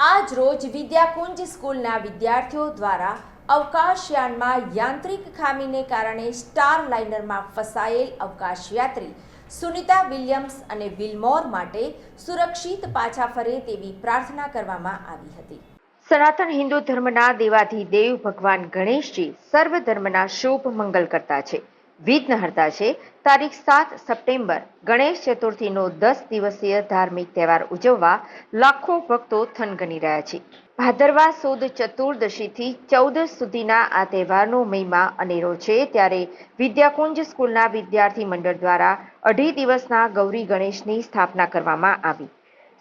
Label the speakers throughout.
Speaker 1: આજ રોજ વિદ્યાકુંજ સ્કૂલના વિદ્યાર્થીઓ દ્વારા અવકાશયાનમાં યાંત્રિક ખામીને કારણે સ્ટાર લાઇનરમાં ફસાયેલ અવકાશયાત્રી સુનિતા વિલિયમ્સ અને વિલમોર માટે સુરક્ષિત પાછા ફરે તેવી પ્રાર્થના કરવામાં આવી હતી। સનાતન હિન્દુ ધર્મના દેવાધિદેવ ભગવાન ગણેશજી સર્વ ધર્મના શુભ મંગલ કરતા છે, વિઘ્નહર્તા છે। તારીખ 7 સપ્ટેમ્બર ગણેશ ચતુર્થીનો 10 દિવસીય ધાર્મિક તહેવાર ઉજવવા લાખો ભક્તો થનગની રહ્યા છે। ભાદરવા સુદ ચતુર્દશીથી 14 સુધીના આ તહેવારનો મહિમા અનેરો છે। ત્યારે વિદ્યાકુંજ સ્કૂલના વિદ્યાર્થી મંડળ દ્વારા 2.5 દિવસના ગૌરી ગણેશની સ્થાપના કરવામાં આવી।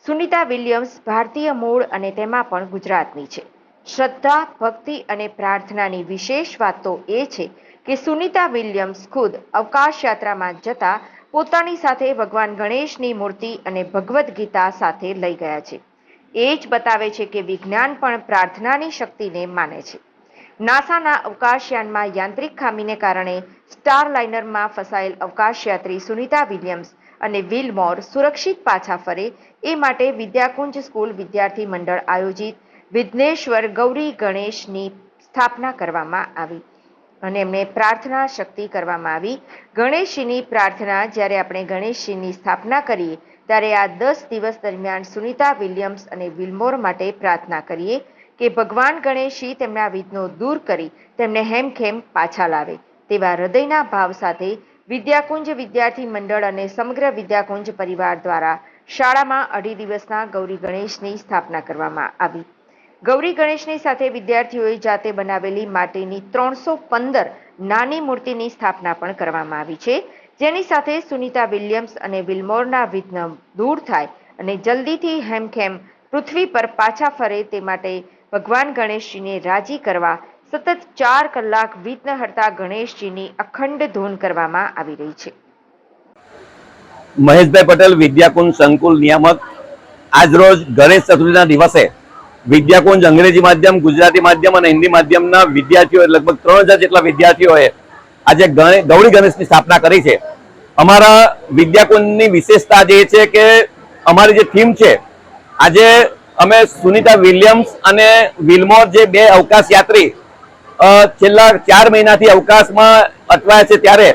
Speaker 1: સુનિતા વિલિયમ્સ ભારતીય મૂળ અને તેમાં પણ ગુજરાતની છે। શ્રદ્ધા, ભક્તિ અને પ્રાર્થનાની વિશેષ વાત તો એ છે કે સુનિતા વિલિયમ્સ ખુદ અવકાશ યાત્રામાં જતા પોતાની સાથે ભગવાન ગણેશની મૂર્તિ અને ભગવદ્ ગીતા સાથે લઈ ગયા છે। એ જ બતાવે છે કે વિજ્ઞાન પણ પ્રાર્થનાની શક્તિને માને છે। નાસાના અવકાશયાનમાં યાંત્રિક ખામીને કારણે સ્ટાર લાઇનરમાં ફસાયેલ અવકાશયાત્રી સુનિતા વિલિયમ્સ અને વિલમોર સુરક્ષિત પાછા ફરે એ માટે વિદ્યાકુંજ સ્કૂલ વિદ્યાર્થી મંડળ આયોજિત વિઘ્નેશ્વર ગૌરી ગણેશની સ્થાપના કરવામાં આવી અને એમને પ્રાર્થના શક્તિ કરવામાં આવી। ગણેશજીની પ્રાર્થના, જ્યારે આપણે ગણેશજીની સ્થાપના કરીએ ત્યારે આ 10 દિવસ દરમિયાન સુનિતા વિલિયમ્સ અને વિલમોર માટે પ્રાર્થના કરીએ કે ભગવાન ગણેશજી તેમના વિઘ્નો દૂર કરી તેમને હેમખેમ પાછા લાવે તેવા હૃદયના ભાવ સાથે વિદ્યાકુંજ વિદ્યાર્થી મંડળ અને સમગ્ર વિદ્યાકુંજ પરિવાર દ્વારા શાળામાં 2.5 દિવસના ગૌરી ગણેશની સ્થાપના કરવામાં આવી। ગૌરી ગણેશની સાથે વિદ્યાર્થીઓએ જાતે બનાવેલી માટીની 315 નાની મૂર્તિની સ્થાપના પણ કરવામાં આવી છે, જેની સાથે સુનિતા વિલિયમ્સ અને વિલમોરના વિઘ્ન દૂર થાય અને જલ્દીથી હેમખેમ પૃથ્વી પર પાછા ફરે તે માટે ભગવાન ગણેશજીને રાજી કરવા સતત 4 કલાક વિઘ્નહર્તા ગણેશજીની અખંડ ધૂન કરવામાં આવી રહી છે।
Speaker 2: મહેશભાઈ પટેલ, વિદ્યાકુંજ સંકુલ નિયામક। આજ રોજ ગણેશ ચતુર્થીના દિવસે વિદ્યાકુંજ અંગ્રેજી માધ્યમ, ગુજરાતી માધ્યમ અને હિન્દી માધ્યમના વિદ્યાર્થીઓ લગભગ 3000 જેટલા વિદ્યાર્થીઓએ આજે ગૌરી ગણેશની સ્થાપના કરી છે। અમારા વિદ્યાકુંજની વિશેષતા જે છે કે અમારી જે થીમ છે, આજે અમે સુનિતા વિલિયમ્સ અને વિલમોર જે 2 અવકાશ યાત્રી છેલ્લા 4 મહિનાથી અવકાશમાં અટવાયા છે, ત્યારે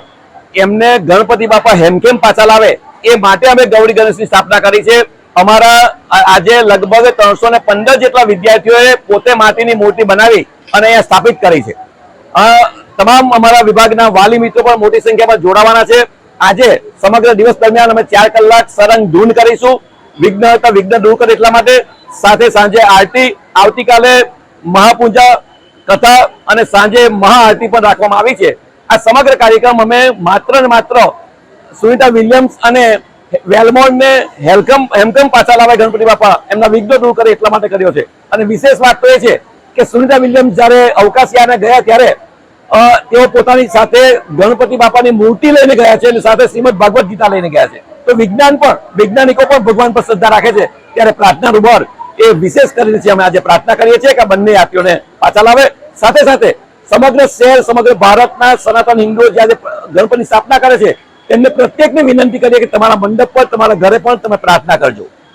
Speaker 2: એમને ગણપતિ બાપા હેમખેમ પાછા લાવે એ માટે અમે ગૌરી ગણેશની સ્થાપના કરી છે। અમારા આજે લગભગ 315 જેટલા વિદ્યાર્થીઓએ પોતે માટીની મૂર્તિ બનાવી અને અહીંયા સ્થાપિત કરી છે। તમામ અમારા વિભાગના વાલી મિત્રો પણ મોટી સંખ્યામાં જોડાવાના છે। આજે સમગ્ર દિવસ દરમિયાન અમે 4 કલાક સરંગ ધૂન કરીશું, વિઘ્નહર્તા વિઘ્ન દૂર કરે એટલા માટે। સાથે સાંજે આરતી, આવતીકાલે મહાપૂજા કથા અને સાંજે મહાઆરતી પણ રાખવામાં આવી છે। આ સમગ્ર કાર્યક્રમ અમે માત્ર ને માત્ર સુનિતા વિલિયમ્સ અને વેલમોરને હેમખેમ પાછા લાવે ગણપતિ બાપા એમના વિઘ્નો દૂર કરે એટલા માટે કર્યો છે। અને વિશેષ વાત તો એ છે કે સુનિતા વિલિયમ્સ જ્યારે અવકાશયાને ગયા ત્યારે તેઓ પોતાની સાથે ગણપતિ બાપાની મૂર્તિ લઈને ગયા છે અને સાથે શ્રીમદ ભાગવત ગીતા લઈને ગયા છે। તો વૈજ્ઞાનિકો પણ ભગવાન પર શ્રદ્ધા રાખે છે, ત્યારે પ્રાર્થનાનું બળ એ વિશેષ કરીને છે અમે આજે પ્રાર્થના કરીએ છીએ કે બંને યાત્રીઓને પાછા લાવે। સાથે સાથે સમગ્ર શહેર, સમગ્ર ભારતના સનાતન હિન્દુઓ જ્યારે ગણપતિની સ્થાપના કરે છે તેમને પ્રત્યેકને વિનંતી કરીએ કે તમારા મંડપ પર, તમારા ઘરે પણ તમે પ્રાર્થના કરજો।